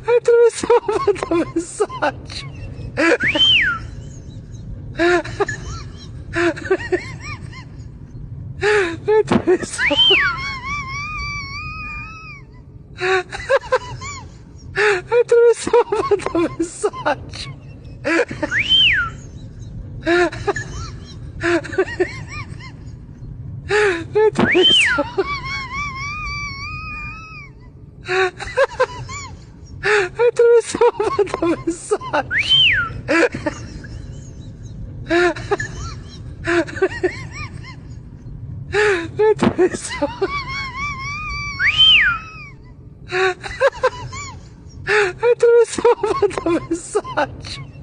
Attraversava questo messaggio. Attraversava questo messaggio. Attraversava questo messaggio. Attraversava questo messaggio.